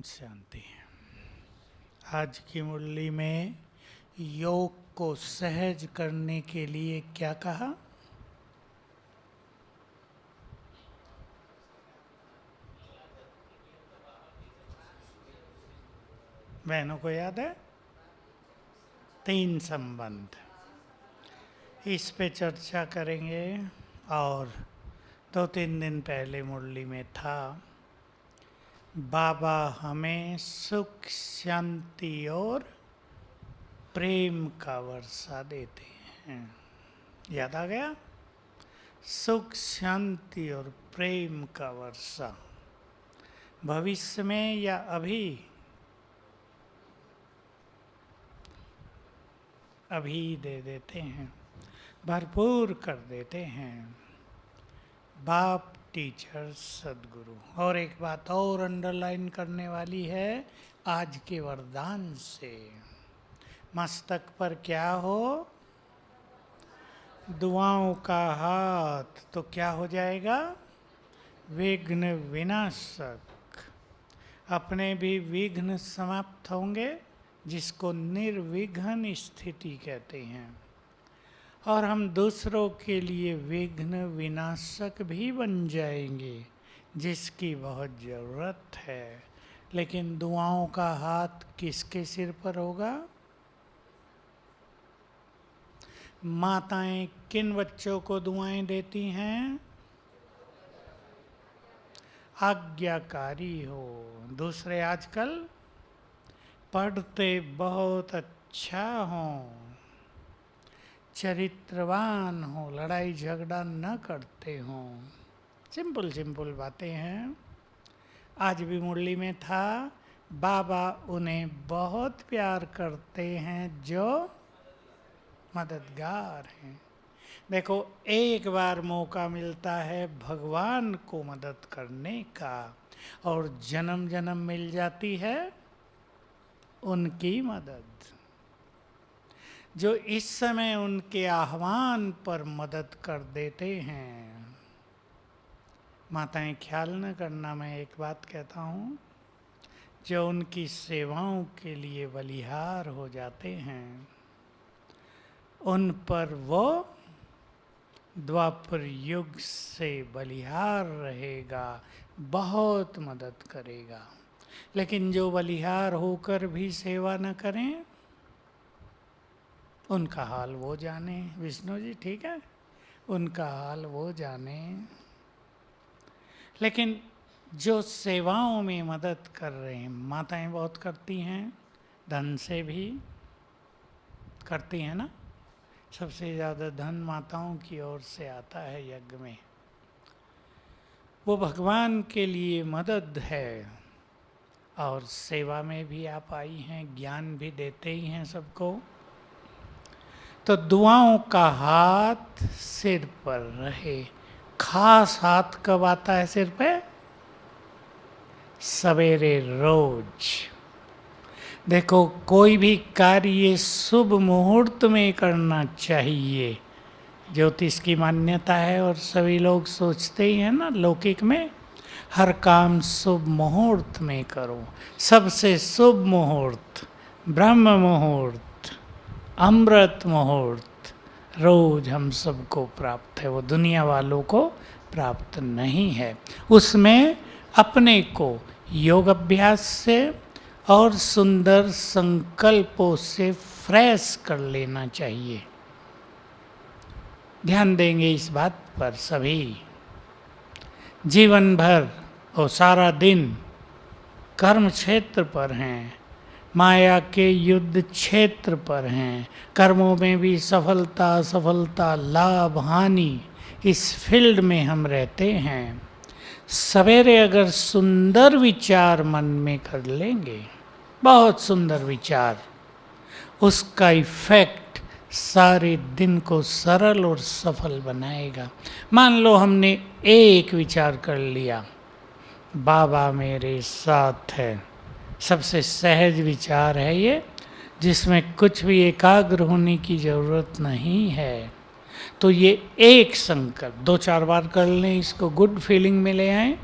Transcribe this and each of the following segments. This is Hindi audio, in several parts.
शांति। आज की मुरली में योग को सहज करने के लिए क्या कहा? बहनों को याद है? 3 संबंध, इस पे चर्चा करेंगे। और 2-3 दिन पहले मुरली में था, बाबा हमें सुख शांति और प्रेम का वर्षा देते हैं। याद आ गया? सुख शांति और प्रेम का वर्षा भविष्य में या अभी? अभी दे देते हैं, भरपूर कर देते हैं बाप, टीचर, सदगुरु। और एक बात और अंडरलाइन करने वाली है, आज के वरदान से मस्तक पर क्या हो? दुआओं का हाथ। तो क्या हो जाएगा? विघ्न विनाशक। अपने भी विघ्न समाप्त होंगे, जिसको निर्विघ्न स्थिति कहते हैं। और हम दूसरों के लिए विघ्न विनाशक भी बन जाएंगे, जिसकी बहुत ज़रूरत है। लेकिन दुआओं का हाथ किसके सिर पर होगा? माताएं किन बच्चों को दुआएं देती हैं? आज्ञाकारी हो। दूसरे आजकल पढ़ते बहुत अच्छा हों, चरित्रवान हो, लड़ाई झगड़ा न करते हों। सिंपल सिंपल बातें हैं। आज भी मुरली में था, बाबा उन्हें बहुत प्यार करते हैं जो मददगार हैं। देखो, एक बार मौका मिलता है भगवान को मदद करने का, और जन्म जन्म मिल जाती है उनकी मदद। जो इस समय उनके आह्वान पर मदद कर देते हैं। माताएं ख्याल न करना, मैं एक बात कहता हूँ, जो उनकी सेवाओं के लिए बलिहार हो जाते हैं, उन पर वो द्वापर युग से बलिहार रहेगा, बहुत मदद करेगा। लेकिन जो बलिहार होकर भी सेवा न करें, उनका हाल वो जाने। विष्णु जी ठीक है, उनका हाल वो जाने। लेकिन जो सेवाओं में मदद कर रहे हैं, माताएं बहुत करती हैं, धन से भी करती हैं ना। सबसे ज़्यादा धन माताओं की ओर से आता है यज्ञ में। वो भगवान के लिए मदद है, और सेवा में भी आप आई हैं, ज्ञान भी देते ही हैं सबको। तो दुआओं का हाथ सिर पर रहे। खास हाथ कब आता है सिर पे? सवेरे रोज। देखो, कोई भी कार्य शुभ मुहूर्त में करना चाहिए। ज्योतिष की मान्यता है, और सभी लोग सोचते ही हैं ना लौकिक में, हर काम शुभ मुहूर्त में करो। सबसे शुभ मुहूर्त ब्रह्म मुहूर्त, अमृत मुहूर्त रोज हम सबको प्राप्त है, वो दुनिया वालों को प्राप्त नहीं है। उसमें अपने को योग अभ्यास से और सुंदर संकल्पों से फ्रेश कर लेना चाहिए। ध्यान देंगे इस बात पर सभी। जीवन भर और सारा दिन कर्म क्षेत्र पर हैं, माया के युद्ध क्षेत्र पर हैं। कर्मों में भी सफलता असफलता, लाभ हानि, इस फील्ड में हम रहते हैं। सवेरे अगर सुंदर विचार मन में कर लेंगे, बहुत सुंदर विचार, उसका इफेक्ट सारे दिन को सरल और सफल बनाएगा। मान लो हमने एक विचार कर लिया, बाबा मेरे साथ है। सबसे सहज विचार है ये, जिसमें कुछ भी एकाग्र होने की ज़रूरत नहीं है। तो ये एक संकल्प 2-4 बार कर लें, इसको गुड फीलिंग में ले आएं,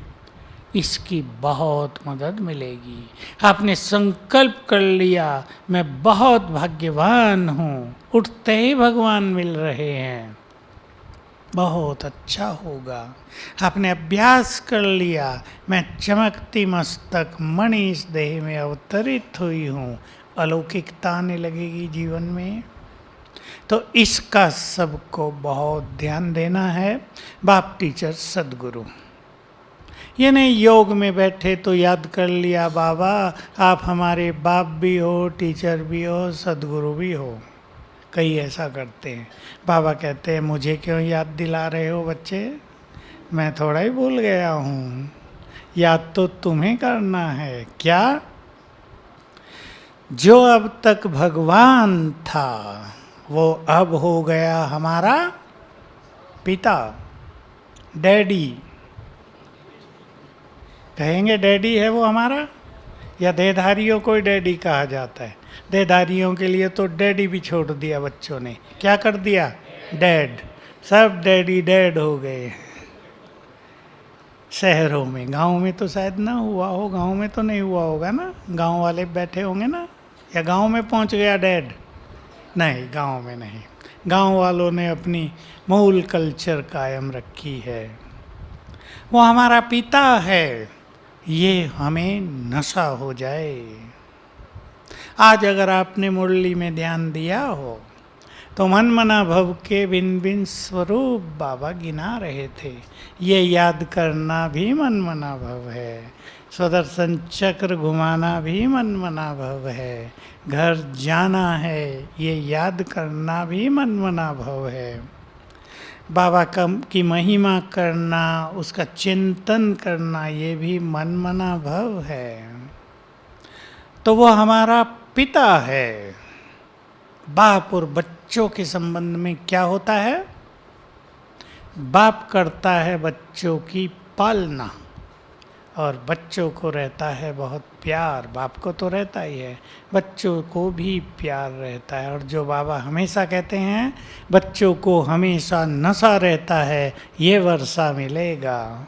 इसकी बहुत मदद मिलेगी। आपने संकल्प कर लिया मैं बहुत भाग्यवान हूँ, उठते ही भगवान मिल रहे हैं, बहुत अच्छा होगा। आपने अभ्यास कर लिया मैं चमकती मस्तक मणि इस देह में अवतरित हुई हूँ, अलौकिकता आने लगेगी जीवन में। तो इसका सबको बहुत ध्यान देना है। बाप टीचर सदगुरु, ये नहीं योग में बैठे तो याद कर लिया बाबा आप हमारे बाप भी हो, टीचर भी हो, सदगुरु भी हो। कई ऐसा करते हैं। बाबा कहते हैं मुझे क्यों याद दिला रहे हो बच्चे, मैं थोड़ा ही भूल गया हूँ, याद तो तुम्हें करना है। क्या? जो अब तक भगवान था वो अब हो गया हमारा पिता, डैडी। कहेंगे डैडी है वो हमारा, या देहधारियों को ही डैडी कहा जाता है? देहधारियों के लिए तो डैडी भी छोड़ दिया बच्चों ने, क्या कर दिया? डैड। सब डैडी डैड हो गए शहरों में। गांव में तो शायद ना हुआ हो, गांव में तो नहीं हुआ होगा ना, गांव वाले बैठे होंगे ना, या गांव में पहुंच गया डैड? नहीं, गांव में नहीं। गांव वालों ने अपनी मूल कल्चर कायम रखी है। वो हमारा पिता है, ये हमें नशा हो जाए। आज अगर आपने मुरली में ध्यान दिया हो तो मन मना भव के भिन्न भिन्न स्वरूप बाबा गिना रहे थे। ये याद करना भी मन मना भव है, स्वदर्शन चक्र घुमाना भी मन मना भव है, घर जाना है ये याद करना भी मन मना भव है, बाबा की महिमा करना, उसका चिंतन करना ये भी मन मना भव है। तो वो हमारा पिता है। बाप और बच्चों के संबंध में क्या होता है? बाप करता है बच्चों की पालना और बच्चों को रहता है बहुत प्यार। बाप को तो रहता ही है, बच्चों को भी प्यार रहता है। और जो बाबा हमेशा कहते हैं बच्चों को हमेशा नशा रहता है, ये वर्षा मिलेगा।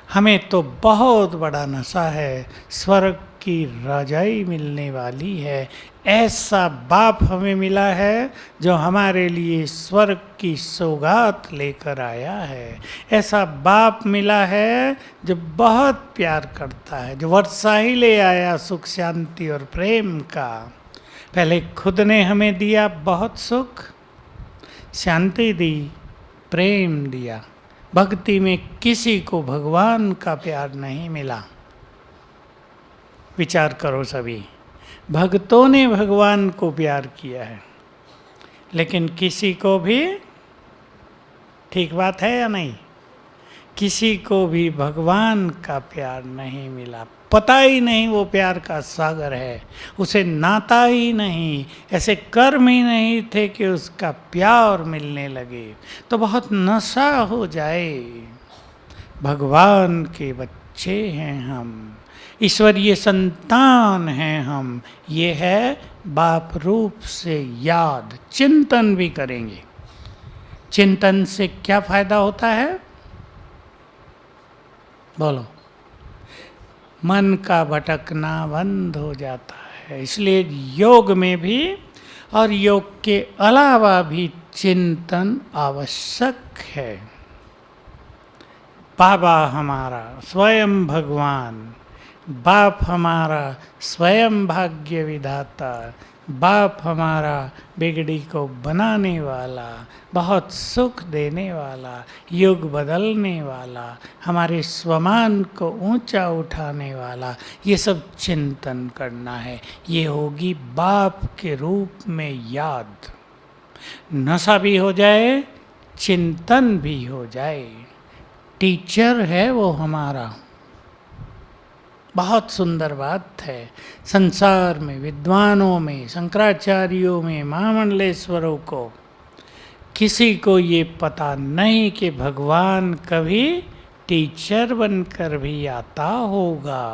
हमें तो बहुत बड़ा नशा है, स्वर्ग की राजाई मिलने वाली है। ऐसा बाप हमें मिला है जो हमारे लिए स्वर्ग की सौगात लेकर आया है। ऐसा बाप मिला है जो बहुत प्यार करता है, जो वर्षा ही ले आया सुख शांति और प्रेम का। पहले खुद ने हमें दिया बहुत सुख शांति दी, प्रेम दिया। भक्ति में किसी को भगवान का प्यार नहीं मिला। विचार करो सभी, भक्तों ने भगवान को प्यार किया है लेकिन किसी को भी, ठीक बात है या नहीं, किसी को भी भगवान का प्यार नहीं मिला। पता ही नहीं वो प्यार का सागर है, उसे नाता ही नहीं, ऐसे कर्म ही नहीं थे कि उसका प्यार मिलने लगे। तो बहुत नशा हो जाए। भगवान के बच्चे हैं हम, ईश्वरीय संतान हैं हम, ये है बाप रूप से याद। चिंतन भी करेंगे। चिंतन से क्या फायदा होता है? बोलो। मन का भटकना बंद हो जाता है। इसलिए योग में भी और योग के अलावा भी चिंतन आवश्यक है। बाबा हमारा स्वयं भगवान, बाप हमारा स्वयं भाग्य विधाता, बाप हमारा बिगड़ी को बनाने वाला, बहुत सुख देने वाला, युग बदलने वाला, हमारे स्वमान को ऊंचा उठाने वाला, ये सब चिंतन करना है। ये होगी बाप के रूप में याद। नशा भी हो जाए, चिंतन भी हो जाए। टीचर है वो हमारा। बहुत सुंदर बात है। संसार में, विद्वानों में, शंकराचार्यों में, महामंडलेश्वरों को किसी को ये पता नहीं कि भगवान कभी टीचर बनकर भी आता होगा।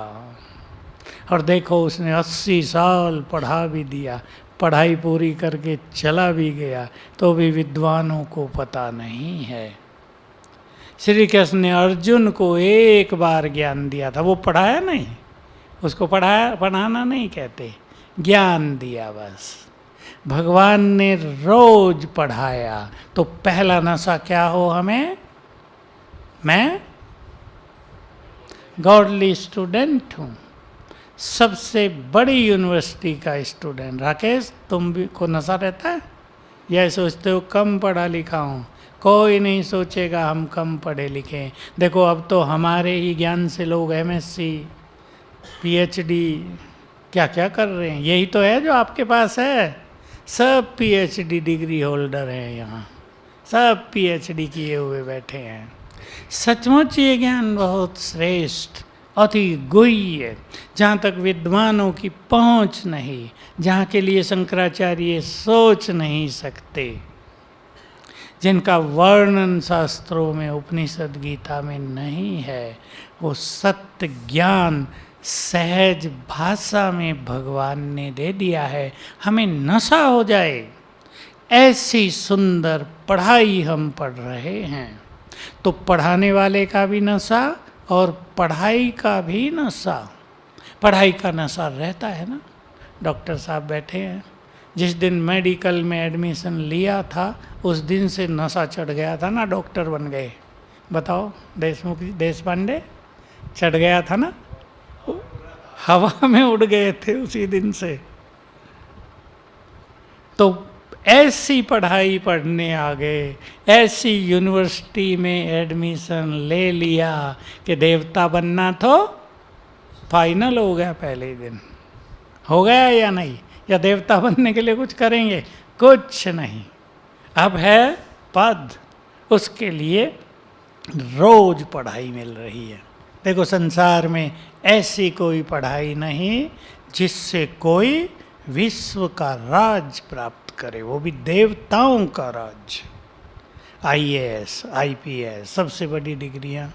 और देखो उसने 80 साल पढ़ा भी दिया, पढ़ाई पूरी करके चला भी गया, तो भी विद्वानों को पता नहीं है। श्री कृष्ण ने अर्जुन को एक बार ज्ञान दिया था, वो पढ़ाया नहीं, उसको पढ़ाना नहीं कहते, ज्ञान दिया बस। भगवान ने रोज पढ़ाया। तो पहला नशा क्या हो हमें? मैं गॉडली स्टूडेंट हूँ, सबसे बड़ी यूनिवर्सिटी का स्टूडेंट। राकेश, तुम भी को नशा रहता है? यह सोचते हो कम पढ़ा लिखा हूँ? कोई नहीं सोचेगा हम कम पढ़े लिखे हैं। देखो अब तो हमारे ही ज्ञान से लोग एमएससी, पीएचडी क्या क्या कर रहे हैं। यही तो है जो आपके पास है, सब पीएचडी डिग्री होल्डर हैं यहाँ, सब पीएचडी किए हुए बैठे हैं। सचमुच ये ज्ञान बहुत श्रेष्ठ, अति गुह्य, जहाँ तक विद्वानों की पहुँच नहीं, जहाँ के लिए शंकराचार्य सोच नहीं सकते, जिनका वर्णन शास्त्रों में, उपनिषद, गीता में नहीं है, वो सत्य ज्ञान सहज भाषा में भगवान ने दे दिया है। हमें नशा हो जाए, ऐसी सुंदर पढ़ाई हम पढ़ रहे हैं। तो पढ़ाने वाले का भी नशा और पढ़ाई का भी नशा। पढ़ाई का नशा रहता है ना। डॉक्टर साहब बैठे हैं, जिस दिन मेडिकल में एडमिशन लिया था उस दिन से नशा चढ़ गया था ना, डॉक्टर बन गए। बताओ, देशपांडे चढ़ गया था ना, हवा में उड़ गए थे उसी दिन से। तो ऐसी पढ़ाई पढ़ने आ गए, ऐसी यूनिवर्सिटी में एडमिशन ले लिया कि देवता बनना तो फाइनल हो गया पहले ही दिन। हो गया या नहीं? या देवता बनने के लिए कुछ करेंगे? कुछ नहीं। अब है पद, उसके लिए रोज पढ़ाई मिल रही है। देखो संसार में ऐसी कोई पढ़ाई नहीं जिससे कोई विश्व का राज प्राप्त करे, वो भी देवताओं का राज। आईएएस, आईपीएस, सबसे बड़ी डिग्रियां,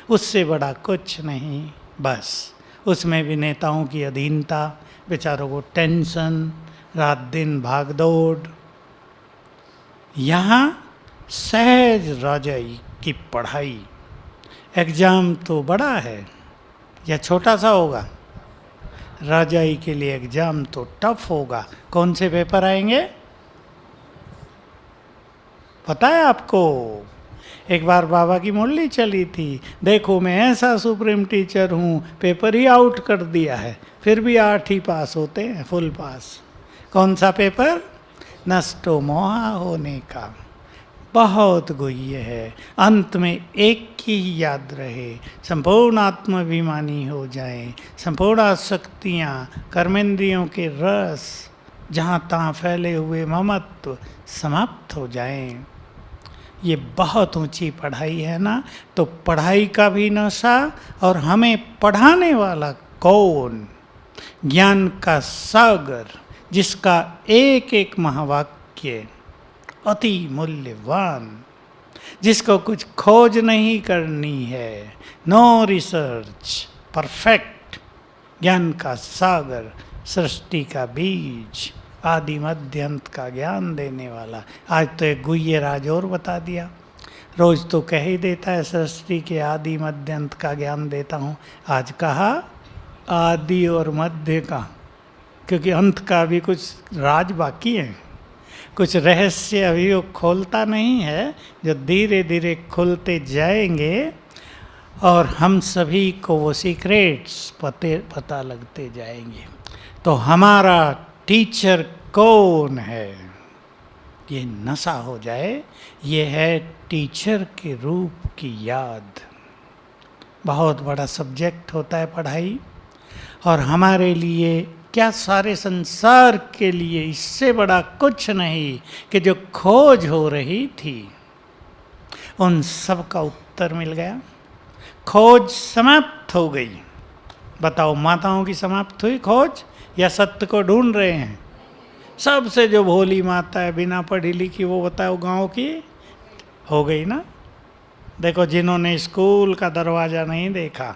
उससे बड़ा कुछ नहीं। बस उसमें भी नेताओं की अधीनता, बेचारों को टेंशन, रात दिन भागदौड़। यहाँ सहज राजाई की पढ़ाई। एग्ज़ाम तो बड़ा है या छोटा सा होगा? राजाई के लिए एग्ज़ाम तो टफ होगा। कौन से पेपर आएंगे पता है आपको? एक बार बाबा की मुरली चली थी, देखो मैं ऐसा सुप्रीम टीचर हूँ, पेपर ही आउट कर दिया है, फिर भी 8 ही पास होते हैं, फुल पास। कौन सा पेपर? नष्टो मोहा होने का। बहुत गुह्य है। अंत में एक ही याद रहे, संपूर्ण आत्माभिमानी हो जाए, संपूर्ण आसक्तियाँ, कर्मेंद्रियों के रस, जहाँ तहाँ फैले हुए ममत्व समाप्त हो जाएं। ये बहुत ऊंची पढ़ाई है ना। तो पढ़ाई का भी नशा, और हमें पढ़ाने वाला कौन? ज्ञान का सागर, जिसका एक एक महावाक्य अति मूल्यवान, जिसको कुछ खोज नहीं करनी है, नो रिसर्च, परफेक्ट ज्ञान का सागर, सृष्टि का बीज, आदि मध्य अंत का ज्ञान देने वाला। आज तो एक गुह्य राज और बता दिया। रोज तो कह ही देता है सृष्टि के आदि मध्य अंत का ज्ञान देता हूँ, आज कहा आदि और मध्य का, क्योंकि अंत का भी कुछ राज बाकी है, कुछ रहस्य अभी वो खोलता नहीं है, जो धीरे धीरे खुलते जाएंगे और हम सभी को वो सीक्रेट्स पता लगते जाएंगे। तो हमारा टीचर कौन है, ये नशा हो जाए। ये है टीचर के रूप की याद। बहुत बड़ा सब्जेक्ट होता है पढ़ाई, और हमारे लिए क्या, सारे संसार के लिए इससे बड़ा कुछ नहीं कि जो खोज हो रही थी उन सब का उत्तर मिल गया। खोज समाप्त हो गई। बताओ, माताओं की समाप्त हुई खोज या सत्य को ढूंढ रहे हैं? सबसे जो भोली माता है बिना पढ़ी लिखी, वो बताओ गांव की हो गई ना। देखो, जिन्होंने स्कूल का दरवाज़ा नहीं देखा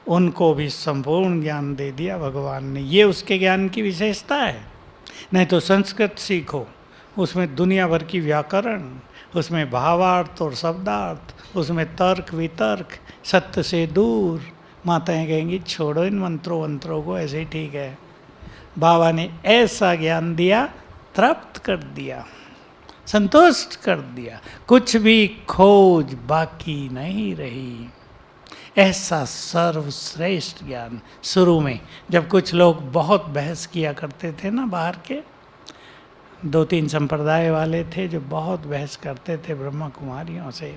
उनको भी संपूर्ण ज्ञान दे दिया भगवान ने। ये उसके ज्ञान की विशेषता है। नहीं तो संस्कृत सीखो, उसमें दुनिया भर की व्याकरण, उसमें भावार्थ और शब्दार्थ, उसमें तर्क वितर्क, सत्य से दूर। माताएं कहेंगी छोड़ो इन मंत्रों वंत्रों को, ऐसे ही ठीक है। बाबा ने ऐसा ज्ञान दिया, तृप्त कर दिया, संतुष्ट कर दिया, कुछ भी खोज बाकी नहीं रही। ऐसा सर्वश्रेष्ठ ज्ञान। शुरू में जब कुछ लोग बहुत बहस किया करते थे ना, बाहर के 2-3 संप्रदाय वाले थे जो बहुत बहस करते थे ब्रह्मा कुमारियों से,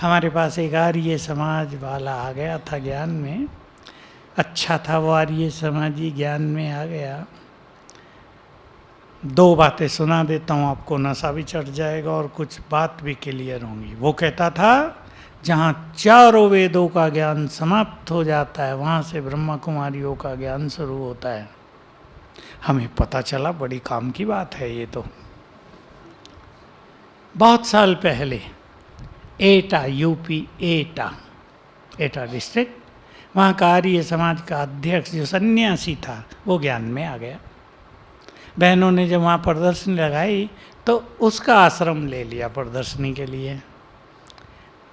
हमारे पास एक आर्य समाज वाला आ गया था ज्ञान में। अच्छा था वो आर्य समाजी ज्ञान में आ गया। 2 बातें सुना देता हूँ आपको, नशा भी चढ़ जाएगा और कुछ बात भी क्लियर होंगी। वो कहता था जहाँ चारों वेदों का ज्ञान समाप्त हो जाता है वहाँ से ब्रह्मा कुमारियों का ज्ञान शुरू होता है। हमें पता चला बड़ी काम की बात है ये तो। बहुत साल पहले एटा, यूपी एटा डिस्ट्रिक्ट, वहाँ का आर्य समाज का अध्यक्ष जो सन्यासी था वो ज्ञान में आ गया। बहनों ने जब वहाँ प्रदर्शनी लगाई तो उसका आश्रम ले लिया प्रदर्शनी के लिए।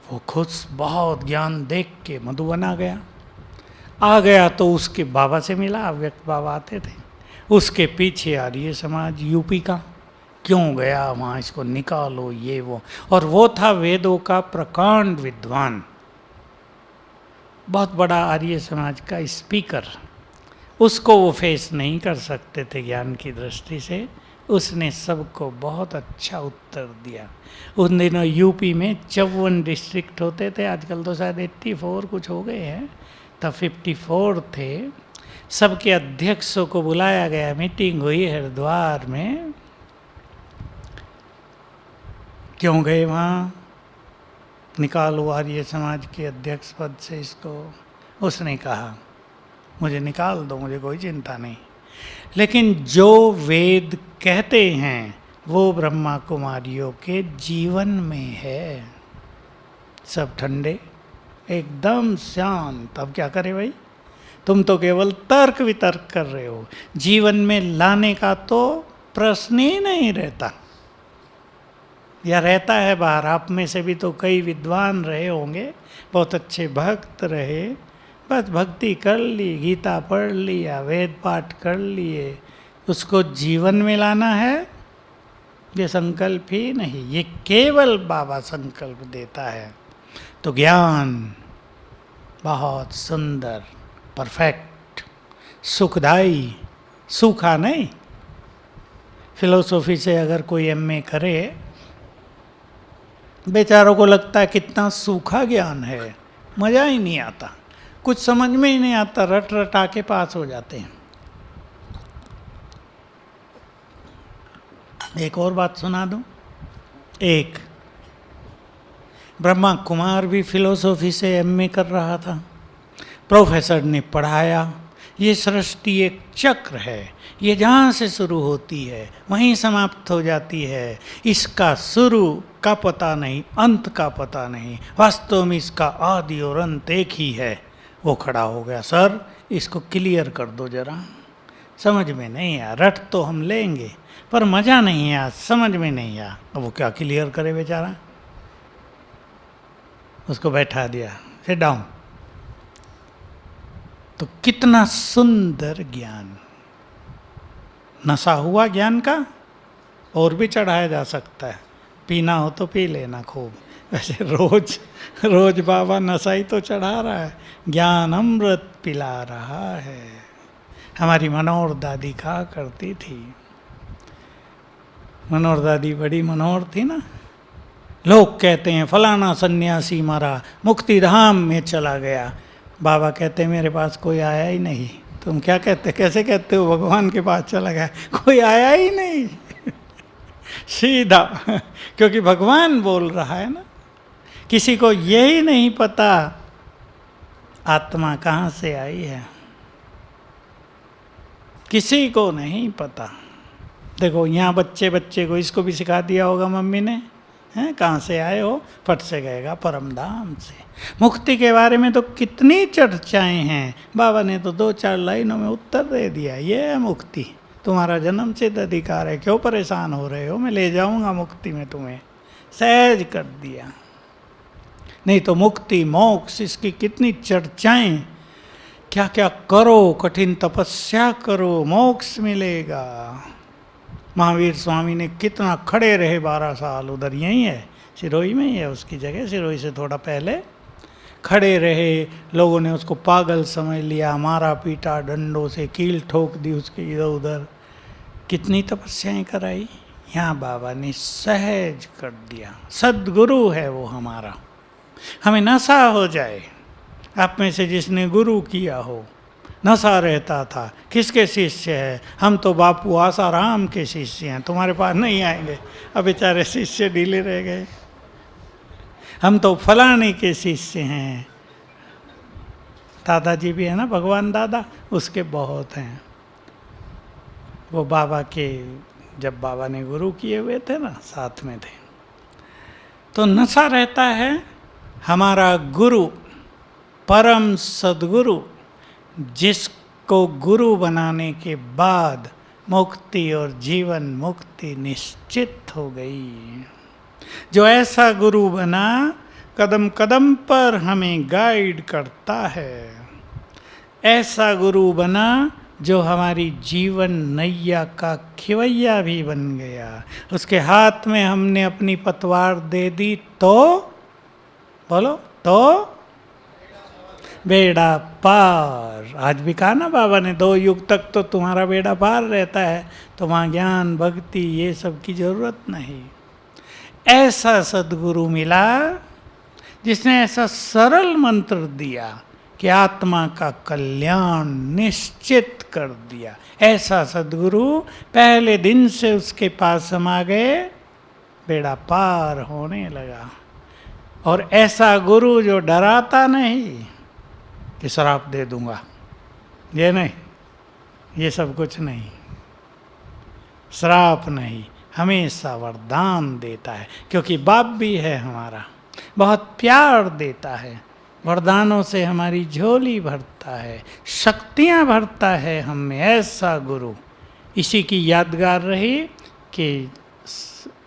वो खुद बहुत ज्ञान देख के मधुबन आ गया तो उसके बाबा से मिला, अव्यक्त बाबा आते थे। उसके पीछे आर्य समाज यूपी का, क्यों गया वहाँ, इसको निकालो, ये वो। और वो था वेदों का प्रकांड विद्वान, बहुत बड़ा आर्य समाज का स्पीकर। उसको वो फेस नहीं कर सकते थे ज्ञान की दृष्टि से। उसने सबको बहुत अच्छा उत्तर दिया। उन दिनों यूपी में 54 डिस्ट्रिक्ट होते थे, आजकल तो शायद 84 कुछ हो गए हैं, तब 54 थे। सबके अध्यक्षों को बुलाया गया, मीटिंग हुई हरिद्वार में। क्यों गए वहाँ, निकालो आर्य समाज के अध्यक्ष पद से इसको। उसने कहा मुझे निकाल दो, मुझे कोई चिंता नहीं, लेकिन जो वेद कहते हैं वो ब्रह्मा कुमारियों के जीवन में है। सब ठंडे, एकदम शांत। अब क्या करें भाई, तुम तो केवल तर्क वितर्क कर रहे हो, जीवन में लाने का तो प्रश्न ही नहीं रहता। या रहता है बाहर, आप में से भी तो कई विद्वान रहे होंगे, बहुत अच्छे भक्त रहे, बस भक्ति कर ली, गीता पढ़ लिया, वेद पाठ कर लिए, उसको जीवन में लाना है ये संकल्प ही नहीं। ये केवल बाबा संकल्प देता है। तो ज्ञान बहुत सुंदर, परफेक्ट, सुखदाई, सूखा नहीं। फिलोसॉफी से अगर कोई एमए करे, बेचारों को लगता है कितना सूखा ज्ञान है, मज़ा ही नहीं आता, कुछ समझ में ही नहीं आता, रट रटा के पास हो जाते हैं। एक और बात सुना दूं। एक ब्रह्मा कुमार भी फिलोसॉफी से एमए कर रहा था। प्रोफेसर ने पढ़ाया, ये सृष्टि एक चक्र है, ये जहाँ से शुरू होती है वहीं समाप्त हो जाती है। इसका शुरू का पता नहीं, अंत का पता नहीं, वास्तव में इसका आदि और अंत एक ही है। वो खड़ा हो गया, सर इसको क्लियर कर दो जरा, समझ में नहीं आया। रट तो हम लेंगे पर मज़ा नहीं आया, समझ में नहीं आया। अब वो क्या क्लियर करे बेचारा। उसको बैठा दिया, सिट डाउन। तो कितना सुंदर ज्ञान, नशा हुआ ज्ञान का, और भी चढ़ाया जा सकता है। पीना हो तो पी लेना खूब। वैसे रोज बाबा नशा ही तो चढ़ा रहा है, ज्ञान अमृत पिला रहा है। हमारी मनोहर दादी कहा करती थी, मनोहर दादी बड़ी मनोहर थी ना। लोग कहते हैं फलाना सन्यासी मरा, मुक्ति धाम में चला गया। बाबा कहते हैं मेरे पास कोई आया ही नहीं। तुम क्या कहते, कैसे कहते हो भगवान के पास चला गया? कोई आया ही नहीं सीधा, क्योंकि भगवान बोल रहा है ना। किसी को यही नहीं पता आत्मा कहाँ से आई है, किसी को नहीं पता। देखो यहाँ बच्चे को इसको भी सिखा दिया होगा मम्मी ने, हैं कहाँ से आए हो, फट से गएगा परम धाम से। मुक्ति के बारे में तो कितनी चर्चाएं हैं, बाबा ने तो 2-4 लाइनों में उत्तर दे दिया, ये है मुक्ति। तुम्हारा जन्म सिद्ध अधिकार है, क्यों परेशान हो रहे हो, मैं ले जाऊंगा मुक्ति में तुम्हें। सहज कर दिया। नहीं तो मुक्ति मोक्ष इसकी कितनी चर्चाएं, क्या क्या करो, कठिन तपस्या करो, मोक्ष मिलेगा। महावीर स्वामी ने कितना खड़े रहे 12 साल, उधर यहीं है, सिरोही में ही है उसकी जगह, सिरोही से थोड़ा पहले खड़े रहे। लोगों ने उसको पागल समझ लिया, मारा पीटा, डंडों से कील ठोक दी उसके इधर उधर, कितनी तपस्याएं कराई। यहाँ बाबा ने सहज कर दिया। सद्गुरु है वो हमारा। हमें नशा हो जाए, आप में से जिसने गुरु किया हो, नशा रहता था, किसके शिष्य है, हम तो बापू आसाराम के शिष्य हैं, तुम्हारे पास नहीं आएंगे, अब बेचारे शिष्य ढीले रह गए। हम तो फलाने के शिष्य हैं, दादाजी भी है ना, भगवान दादा, उसके बहुत हैं। वो बाबा के, जब बाबा ने गुरु किए हुए थे ना, साथ में थे। तो नशा रहता है। हमारा गुरु, परम सद्गुरु, जिसको गुरु बनाने के बाद मुक्ति और जीवन मुक्ति निश्चित हो गई, जो ऐसा गुरु बना, कदम कदम पर हमें गाइड करता है। ऐसा गुरु बना जो हमारी जीवन नैया का खिवैया भी बन गया। उसके हाथ में हमने अपनी पतवार दे दी तो, बोलो, तो बेड़ा पार। आज भी कहा ना बाबा ने, 2 युग तक तो तुम्हारा बेड़ा पार रहता है, तो वहाँ ज्ञान भक्ति ये सब की जरूरत नहीं। ऐसा सद्गुरु मिला जिसने ऐसा सरल मंत्र दिया कि आत्मा का कल्याण निश्चित कर दिया। ऐसा सद्गुरु पहले दिन से उसके पास हम आ गए, बेड़ा पार होने लगा। और ऐसा गुरु जो डराता नहीं कि श्राप दे दूंगा, ये नहीं, ये सब कुछ नहीं, श्राप नहीं, हमेशा वरदान देता है, क्योंकि बाप भी है हमारा, बहुत प्यार देता है, वरदानों से हमारी झोली भरता है, शक्तियाँ भरता है हम में। ऐसा गुरु, इसी की यादगार रही कि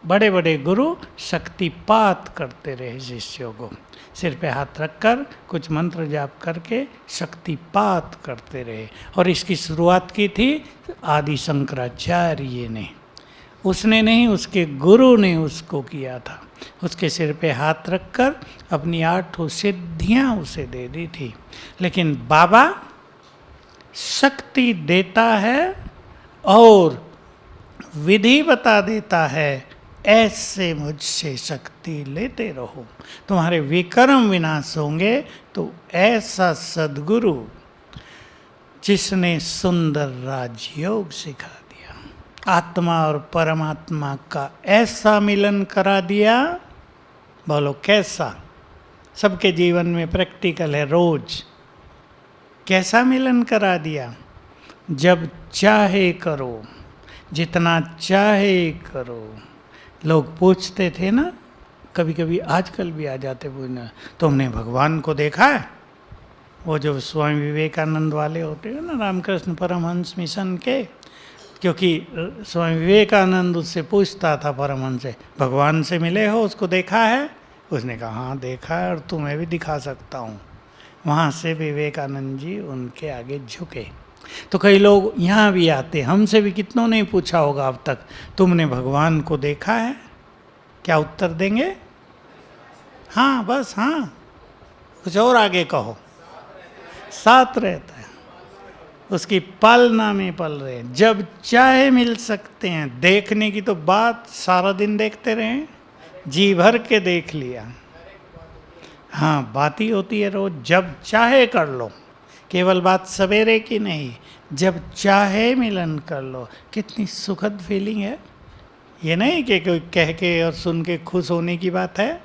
बड़े बड़े गुरु शक्तिपात करते रहे शिष्यों को, सिर पे हाथ रखकर कुछ मंत्र जाप करके शक्तिपात करते रहे। और इसकी शुरुआत की थी आदि शंकराचार्य ने, उसने नहीं, उसके गुरु ने उसको किया था। उसके सिर पे हाथ रखकर अपनी 8 सिद्धियां उसे दे दी थी। लेकिन बाबा शक्ति देता है और विधि बता देता है, ऐसे मुझसे शक्ति लेते रहो, तुम्हारे विकर्म विनाश होंगे। तो ऐसा सद्गुरु जिसने सुंदर राजयोग सिखा दिया, आत्मा और परमात्मा का ऐसा मिलन करा दिया, बोलो कैसा, सबके जीवन में प्रैक्टिकल है रोज। कैसा मिलन करा दिया, जब चाहे करो, जितना चाहे करो। लोग पूछते थे ना, कभी कभी आजकल भी आ जाते पूछना, तुमने भगवान को देखा है? वो जो स्वामी विवेकानंद वाले होते हैं ना, रामकृष्ण परमहंस मिशन के, क्योंकि स्वामी विवेकानंद उससे पूछता था परमहंस से, भगवान से मिले हो, उसको देखा है? उसने कहा हाँ देखा है, और तुम्हें भी दिखा सकता हूँ। वहाँ से विवेकानंद जी उनके आगे झुके। तो कई लोग यहाँ भी आते, हमसे भी कितनों ने पूछा होगा अब तक, तुमने भगवान को देखा है? क्या उत्तर देंगे? हाँ, बस हाँ, कुछ और आगे कहो। साथ रहता है, उसकी पालना में पल रहे, जब चाहे मिल सकते हैं। देखने की तो बात, सारा दिन देखते रहें, जी भर के देख लिया, हाँ बात ही होती है रोज, जब चाहे कर लो। केवल बात सवेरे की नहीं, जब चाहे मिलन कर लो। कितनी सुखद फीलिंग है। ये नहीं कि कोई कह के और सुन के खुश होने की बात है,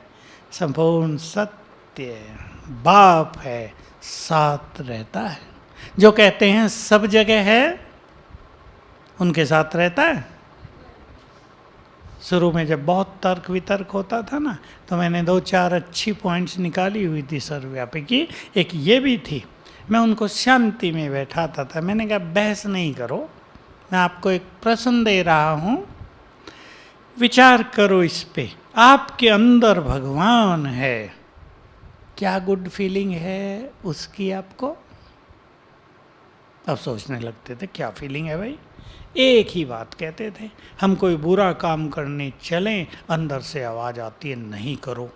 संपूर्ण सत्य। बाप है, साथ रहता है। जो कहते हैं सब जगह है, उनके साथ रहता है। शुरू में जब बहुत तर्क वितर्क होता था ना, तो मैंने 2-4 अच्छी पॉइंट्स निकाली हुई थी सर्वव्यापी की। एक ये भी थी, मैं उनको शांति में बैठाता था। मैंने कहा बहस नहीं करो, मैं आपको एक प्रश्न दे रहा हूँ, विचार करो इस पे। आपके अंदर भगवान है, क्या गुड फीलिंग है उसकी आपको? अब सोचने लगते थे क्या फीलिंग है भाई। एक ही बात कहते थे, हम कोई बुरा काम करने चलें, अंदर से आवाज़ आती है नहीं करो।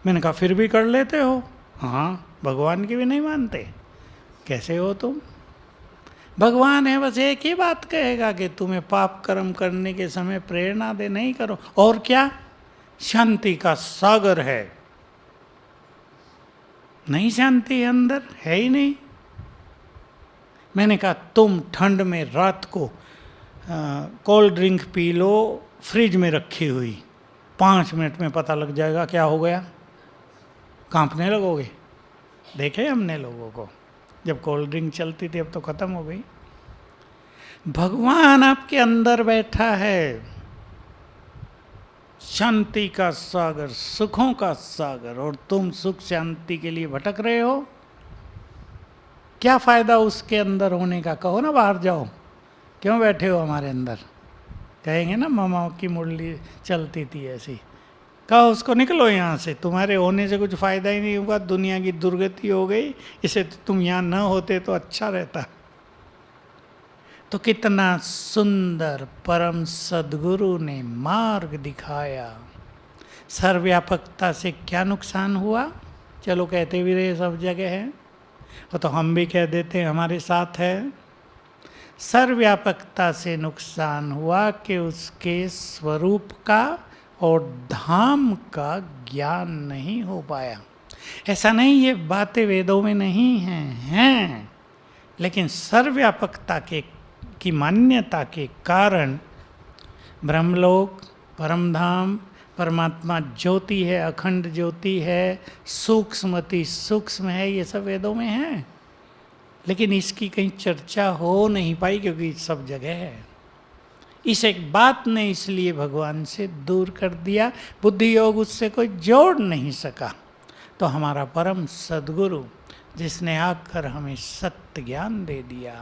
मैंने कहा फिर भी कर लेते हो? हाँ, भगवान की भी नहीं मानते? कैसे हो तुम? भगवान है बस एक ही बात कहेगा कि तुम्हें पाप कर्म करने के समय प्रेरणा दे, नहीं करो। और क्या? शांति का सागर है, नहीं शांति अंदर है ही नहीं। मैंने कहा तुम ठंड में रात को cold drink P low fridge में रखी हुई, 5 मिनट में पता लग जाएगा क्या हो गया, कांपने लगोगे। देखे हमने लोगों को, जब कोल्ड ड्रिंक चलती थी, अब तो ख़त्म हो गई। भगवान आपके अंदर बैठा है, शांति का सागर, सुखों का सागर, और तुम सुख शांति के लिए भटक रहे हो। क्या फ़ायदा उसके अंदर होने का? कहो ना बाहर जाओ, क्यों बैठे हो हमारे अंदर? कहेंगे ना मामा की मुरली चलती थी ऐसी। कहो उसको निकलो यहाँ से, तुम्हारे होने से कुछ फ़ायदा ही नहीं होगा, दुनिया की दुर्गति हो गई, इसे तुम यहाँ न होते तो अच्छा रहता। तो कितना सुंदर परम सद्गुरु ने मार्ग दिखाया। सर्वव्यापकता से क्या नुकसान हुआ? चलो कहते भी रहे सब जगह है, वो तो हम भी कह देते हैं हमारे साथ है। सर्वव्यापकता से नुकसान हुआ कि उसके स्वरूप का और धाम का ज्ञान नहीं हो पाया। ऐसा नहीं ये बातें वेदों में नहीं हैं, लेकिन सर्वव्यापकता की मान्यता के कारण ब्रह्मलोक, परमधाम, परमात्मा ज्योति है, अखंड ज्योति है, सूक्ष्मति सूक्ष्म है, ये सब वेदों में है, लेकिन इसकी कहीं चर्चा हो नहीं पाई क्योंकि सब जगह है। इस एक बात ने इसलिए भगवान से दूर कर दिया, बुद्धि योग उससे कोई जोड़ नहीं सका। तो हमारा परम सद्गुरु जिसने आकर हमें सत्य ज्ञान दे दिया,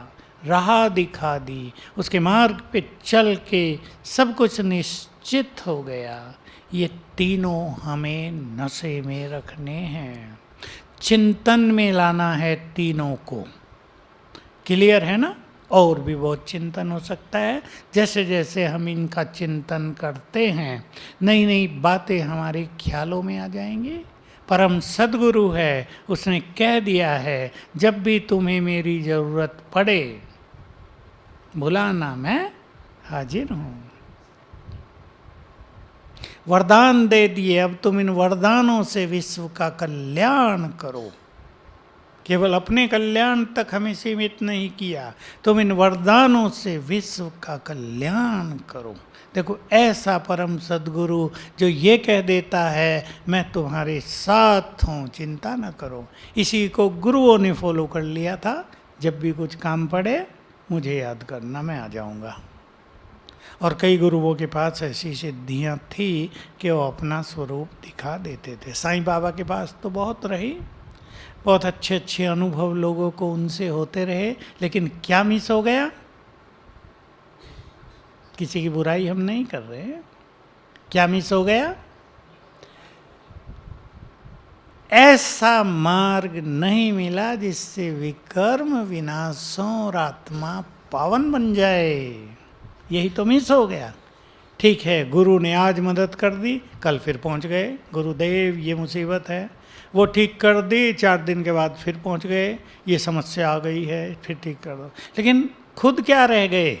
राह दिखा दी, उसके मार्ग पे चल के सब कुछ निश्चित हो गया, ये तीनों हमें नशे में रखने हैं, चिंतन में लाना है तीनों को। क्लियर है ना? और भी बहुत चिंतन हो सकता है, जैसे जैसे हम इनका चिंतन करते हैं नई नई बातें हमारे ख्यालों में आ जाएंगी। परम सद्गुरु है, उसने कह दिया है जब भी तुम्हें मेरी ज़रूरत पड़े बुलाना, मैं हाजिर हूँ। वरदान दे दिए, अब तुम इन वरदानों से विश्व का कल्याण करो। केवल अपने कल्याण तक हमें सीमित नहीं किया, तुम इन वरदानों से विश्व का कल्याण करो। देखो ऐसा परम सद्गुरु जो ये कह देता है मैं तुम्हारे साथ हूँ, चिंता न करो। इसी को गुरुओं ने फॉलो कर लिया था, जब भी कुछ काम पड़े मुझे याद करना, मैं आ जाऊँगा। और कई गुरुओं के पास ऐसी सिद्धियाँ थी कि वो अपना स्वरूप दिखा देते थे। साईं बाबा के पास तो बहुत रही, बहुत अच्छे अच्छे अनुभव लोगों को उनसे होते रहे, लेकिन क्या मिस हो गया? किसी की बुराई हम नहीं कर रहे, क्या मिस हो गया? ऐसा मार्ग नहीं मिला जिससे विकर्म विनाशों और आत्मा पावन बन जाए, यही तो मिस हो गया। ठीक है, गुरु ने आज मदद कर दी, कल फिर पहुंच गए, गुरुदेव ये मुसीबत है, वो ठीक कर दी, 4 दिन के बाद फिर पहुंच गए, ये समस्या आ गई है, फिर ठीक कर दो। लेकिन खुद क्या रह गए?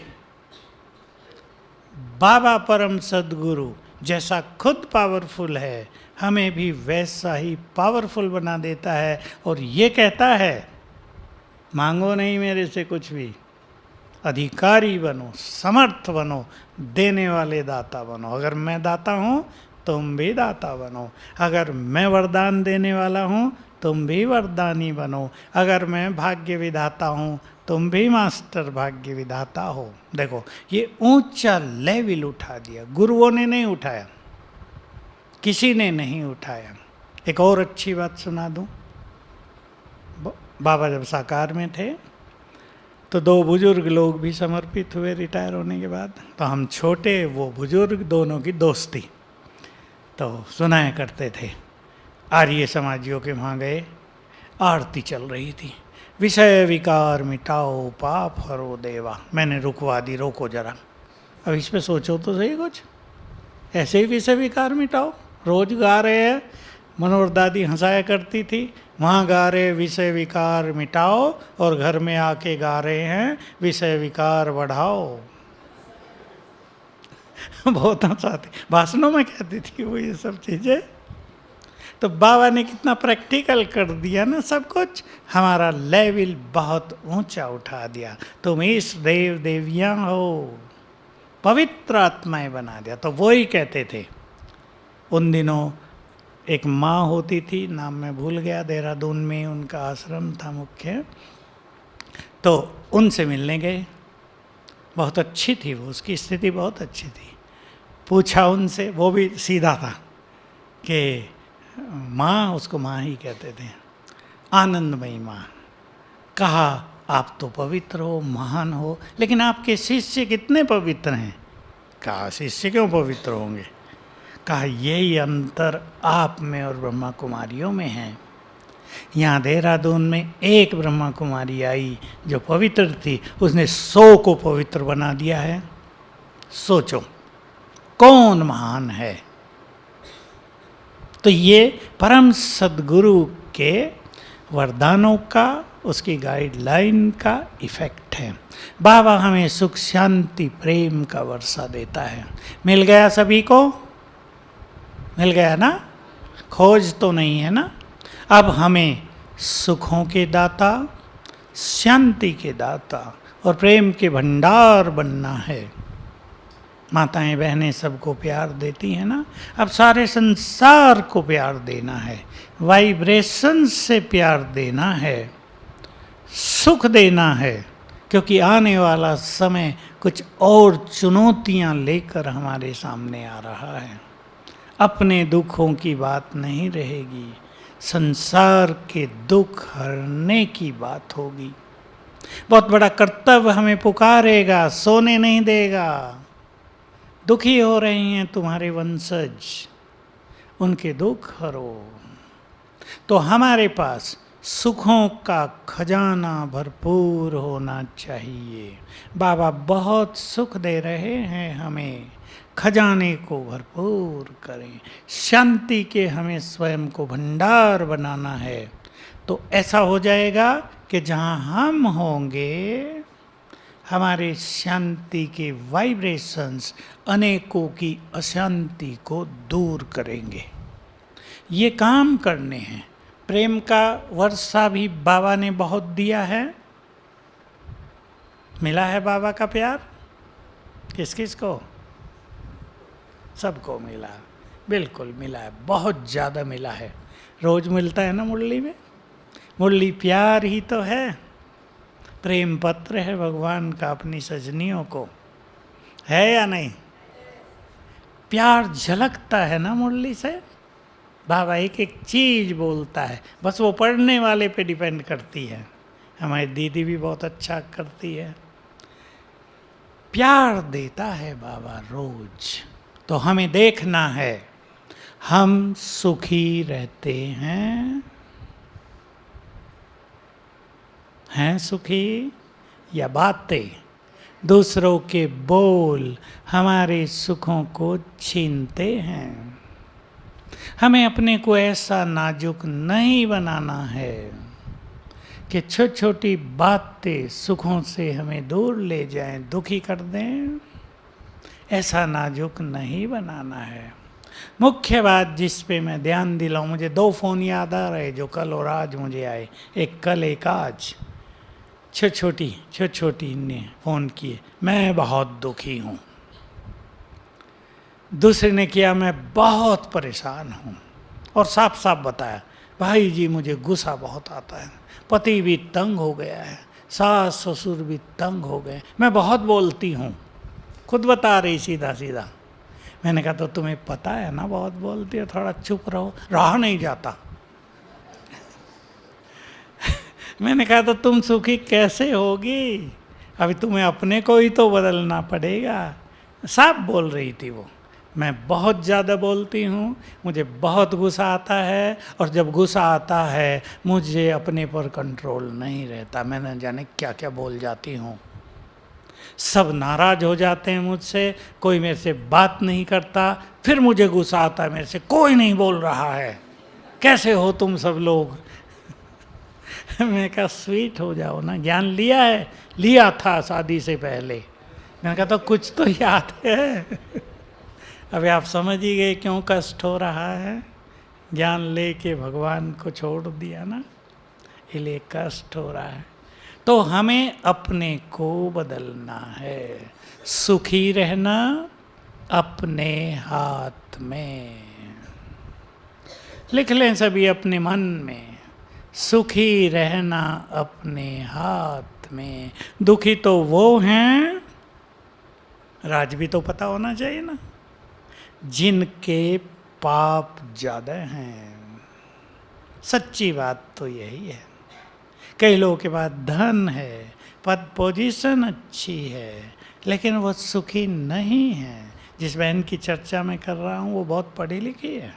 बाबा परम सद्गुरु जैसा खुद पावरफुल है, हमें भी वैसा ही पावरफुल बना देता है, और ये कहता है मांगो नहीं मेरे से कुछ भी, अधिकारी बनो, समर्थ बनो, देने वाले दाता बनो। अगर मैं दाता हूँ तुम भी दाता बनो, अगर मैं वरदान देने वाला हूँ तुम भी वरदानी बनो, अगर मैं भाग्य विधाता हूँ तुम भी मास्टर भाग्य विधाता हो। देखो ये ऊंचा लेवल उठा दिया, गुरुओं ने नहीं उठाया, किसी ने नहीं उठाया। एक और अच्छी बात सुना दूँ। बाबा जब साकार में थे तो 2 बुजुर्ग लोग भी समर्पित हुए रिटायर होने के बाद। तो हम छोटे, वो बुजुर्ग, दोनों की दोस्ती तो सुनाया करते थे। आर्य समाजियों के वहाँ गए, आरती चल रही थी, विषय विकार मिटाओ पाप हरो देवा। मैंने रुकवा दी, रोको जरा, अब इस पे सोचो तो सही कुछ। ऐसे ही विषय विकार मिटाओ, रोज गा रहे हैं, मनोहर दादी हंसाया करती थी, वहाँ गा रहे विषय विकार मिटाओ, और घर में आके गा रहे हैं विषय विकार बढ़ाओ। बहुत हंसाती, भाषणों में कहती थी वो ये सब चीज़ें। तो बाबा ने कितना प्रैक्टिकल कर दिया ना सब कुछ, हमारा लेवल बहुत ऊंचा उठा दिया। तुम इस देव देवियाँ हो, पवित्र आत्माएं बना दिया। तो वो ही कहते थे, उन दिनों एक माँ होती थी, नाम मैं भूल गया, देहरादून में उनका आश्रम था मुख्य, तो उनसे मिलने गए। बहुत अच्छी थी वो, उसकी स्थिति बहुत अच्छी थी। पूछा उनसे, वो भी सीधा था कि माँ, उसको माँ ही कहते थे, आनंदमयी माँ। कहा आप तो पवित्र हो, महान हो, लेकिन आपके शिष्य कितने पवित्र हैं? कहा शिष्य क्यों पवित्र होंगे? कहा यही अंतर आप में और ब्रह्मा कुमारियों में है। यहाँ देहरादून में एक ब्रह्मा कुमारी आई जो पवित्र थी, उसने 100 को पवित्र बना दिया है। सोचो कौन महान है। तो ये परम सद्गुरु के वरदानों का, उसकी गाइडलाइन का इफेक्ट है। बाबा हमें सुख शांति प्रेम का वर्षा देता है। मिल गया सभी को? मिल गया ना? खोज तो नहीं है ना? अब हमें सुखों के दाता, शांति के दाता और प्रेम के भंडार बनना है। माताएं बहनें सबको प्यार देती हैं ना, अब सारे संसार को प्यार देना है, वाइब्रेशन से प्यार देना है, सुख देना है, क्योंकि आने वाला समय कुछ और चुनौतियां लेकर हमारे सामने आ रहा है। अपने दुखों की बात नहीं रहेगी, संसार के दुख हरने की बात होगी। बहुत बड़ा कर्तव्य हमें पुकारेगा, सोने नहीं देगा। दुखी हो रही हैं तुम्हारे वंशज, उनके दुख हरो। तो हमारे पास सुखों का खजाना भरपूर होना चाहिए। बाबा बहुत सुख दे रहे हैं हमें, खजाने को भरपूर करें। शांति के हमें स्वयं को भंडार बनाना है। तो ऐसा हो जाएगा कि जहाँ हम होंगे, हमारे शांति के वाइब्रेशंस अनेकों की अशांति को दूर करेंगे। ये काम करने हैं। प्रेम का वर्षा भी बाबा ने बहुत दिया है। मिला है बाबा का प्यार किस किस को? सबको मिला, बिल्कुल मिला है, बहुत ज़्यादा मिला है। रोज मिलता है ना मुरली में। मुरली प्यार ही तो है, प्रेम पत्र है भगवान का अपनी सजनियों को, है या नहीं? प्यार झलकता है ना मुरली से। बाबा एक एक चीज़ बोलता है, बस वो पढ़ने वाले पे डिपेंड करती है। हमारी दीदी भी बहुत अच्छा करती है, प्यार देता है बाबा रोज। तो हमें देखना है हम सुखी रहते हैं सुखी, या बातें, दूसरों के बोल हमारे सुखों को छीनते हैं। हमें अपने को ऐसा नाजुक नहीं बनाना है कि छोटी छोटी बातें सुखों से हमें दूर ले जाएं, दुखी कर दें। ऐसा नाजुक नहीं बनाना है। मुख्य बात जिस पे मैं ध्यान दिलाऊं, मुझे 2 फ़ोन याद आ रहे जो कल और आज मुझे आए, एक कल एक आज। छोटी ने फ़ोन किए, मैं बहुत दुखी हूँ। दूसरे ने किया, मैं बहुत परेशान हूँ, और साफ साफ बताया, भाई जी मुझे गुस्सा बहुत आता है, पति भी तंग हो गया है, सास ससुर भी तंग हो गए, मैं बहुत बोलती हूँ। खुद बता रही सीधा सीधा। मैंने कहा तो तुम्हें पता है ना बहुत बोलती हो, थोड़ा चुप रहो, रहा नहीं जाता। मैंने कहा तो तुम सुखी कैसे होगी? अभी तुम्हें अपने को ही तो बदलना पड़ेगा। साफ बोल रही थी वो, मैं बहुत ज़्यादा बोलती हूँ, मुझे बहुत गुस्सा आता है, और जब गुस्सा आता है मुझे अपने पर कंट्रोल नहीं रहता, मैं न जाने क्या क्या बोल जाती हूँ। सब नाराज़ हो जाते हैं मुझसे, कोई मेरे से बात नहीं करता, फिर मुझे गुस्सा आता है, मेरे से कोई नहीं बोल रहा है, कैसे हो तुम सब लोग। मैं कहा स्वीट हो जाओ ना, ज्ञान लिया है, लिया था शादी से पहले। मैंने कहा तो कुछ तो याद है। अभी आप समझ ही गए क्यों कष्ट हो रहा है, ज्ञान लेके भगवान को छोड़ दिया ना, इसलिए कष्ट हो रहा है। तो हमें अपने को बदलना है, सुखी रहना अपने हाथ में। लिख लें सभी अपने मन में, सुखी रहना अपने हाथ में। दुखी तो वो हैं, राज भी तो पता होना चाहिए ना, जिनके पाप ज़्यादा हैं। सच्ची बात तो यही है। कई लोगों के पास धन है, पद पोजीशन अच्छी है, लेकिन वो सुखी नहीं है। जिस बहन की चर्चा मैं कर रहा हूँ वो बहुत पढ़ी लिखी है,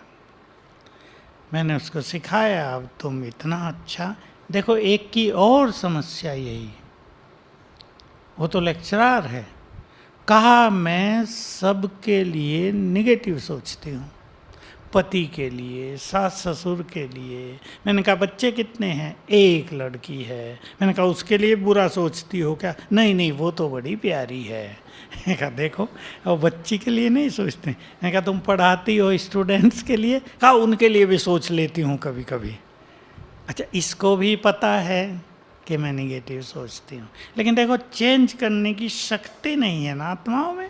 मैंने उसको सिखाया, अब तुम इतना अच्छा। देखो एक की और समस्या यही, वो तो लेक्चरर है, कहा मैं सबके लिए निगेटिव सोचती हूँ, पति के लिए, सास ससुर के लिए। मैंने कहा बच्चे कितने हैं, एक लड़की है। मैंने कहा उसके लिए बुरा सोचती हो क्या, नहीं नहीं वो तो बड़ी प्यारी है। मैंने कहा देखो, और बच्ची के लिए नहीं सोचते। मैंने कहा तुम पढ़ाती हो स्टूडेंट्स के लिए, कहा उनके लिए भी सोच लेती हूँ कभी कभी। अच्छा इसको भी पता है कि मैं निगेटिव सोचती हूँ, लेकिन देखो चेंज करने की शक्ति नहीं है ना आत्माओं में।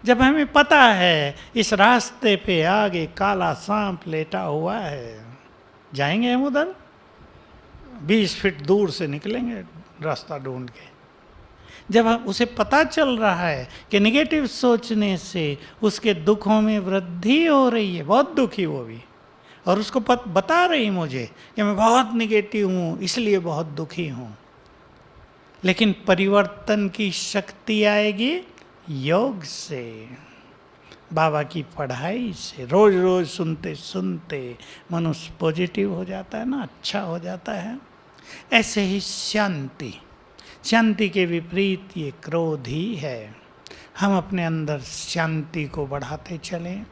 जब हमें पता है इस रास्ते पे आगे काला सांप लेटा हुआ है, जाएंगे हम उधर, 20 फीट दूर से निकलेंगे रास्ता ढूंढ के। जब हम उसे पता चल रहा है कि निगेटिव सोचने से उसके दुखों में वृद्धि हो रही है, बहुत दुखी वो भी, और उसको बता रही मुझे कि मैं बहुत निगेटिव हूँ इसलिए बहुत दुखी हूँ। लेकिन परिवर्तन की शक्ति आएगी योग से, बाबा की पढ़ाई से, रोज रोज सुनते सुनते मनुष्य पॉजिटिव हो जाता है ना, अच्छा हो जाता है। ऐसे ही शांति, शांति के विपरीत ये क्रोध ही है। हम अपने अंदर शांति को बढ़ाते चलें,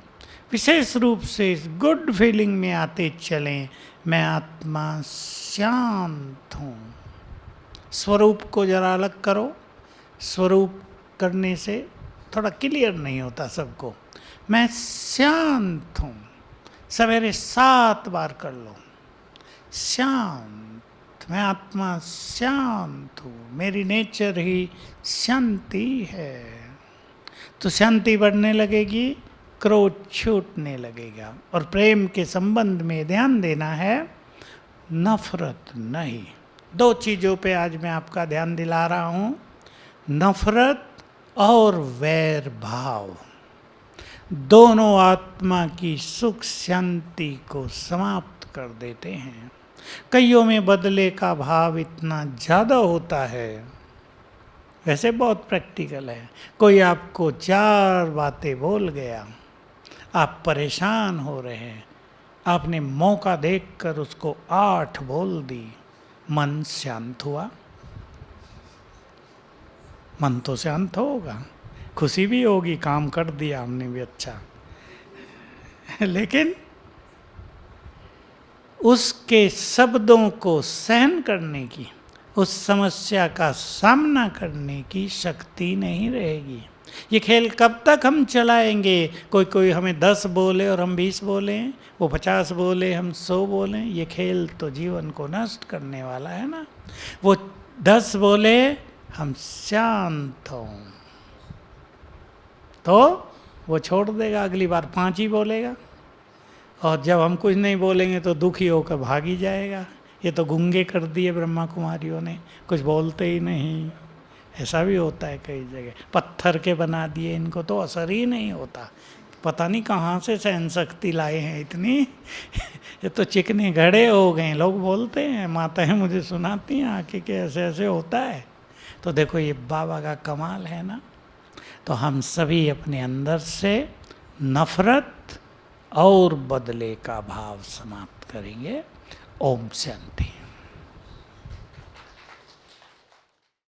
विशेष रूप से इस गुड फीलिंग में आते चलें, मैं आत्मा शांत हूँ। स्वरूप को जरा अलग करो, स्वरूप करने से थोड़ा क्लियर नहीं होता सबको। मैं शांत हूँ, सवेरे 7 बार कर लो, शांत, मैं आत्मा शांत हूँ, मेरी नेचर ही शांति है। तो शांति बढ़ने लगेगी, क्रोध छूटने लगेगा। और प्रेम के संबंध में ध्यान देना है, नफरत नहीं। 2 चीज़ों पे आज मैं आपका ध्यान दिला रहा हूँ, नफरत और वैर भाव, दोनों आत्मा की सुख शांति को समाप्त कर देते हैं। कईयों में बदले का भाव इतना ज़्यादा होता है, वैसे बहुत प्रैक्टिकल है। कोई आपको 4 बातें बोल गया, आप परेशान हो रहे हैं, आपने मौका देखकर उसको 8 बोल दी, मन शांत हुआ? मन तो शांत होगा, खुशी भी होगी, काम कर दिया हमने भी अच्छा। लेकिन उसके शब्दों को सहन करने की, उस समस्या का सामना करने की शक्ति नहीं रहेगी। ये खेल कब तक हम चलाएंगे? कोई कोई हमें 10 बोले और हम 20 बोले, वो 50 बोले हम 100 बोले, ये खेल तो जीवन को नष्ट करने वाला है ना। वो 10 बोले हम शांत हों तो वो छोड़ देगा, अगली बार 5 ही बोलेगा, और जब हम कुछ नहीं बोलेंगे तो दुखी होकर भाग ही जाएगा। ये तो गूंगे कर दिए ब्रह्मा कुमारियों ने, कुछ बोलते ही नहीं। ऐसा भी होता है कई जगह, पत्थर के बना दिए, इनको तो असर ही नहीं होता। पता नहीं कहाँ से सहन शक्ति लाए हैं इतनी। ये तो चिकने घड़े हो गए। लोग बोलते हैं, माताएं मुझे सुनाती हैं आके कि ऐसे ऐसे होता है। तो देखो ये बाबा का कमाल है ना। तो हम सभी अपने अंदर से नफरत और बदले का भाव समाप्त करेंगे। ओम शांति।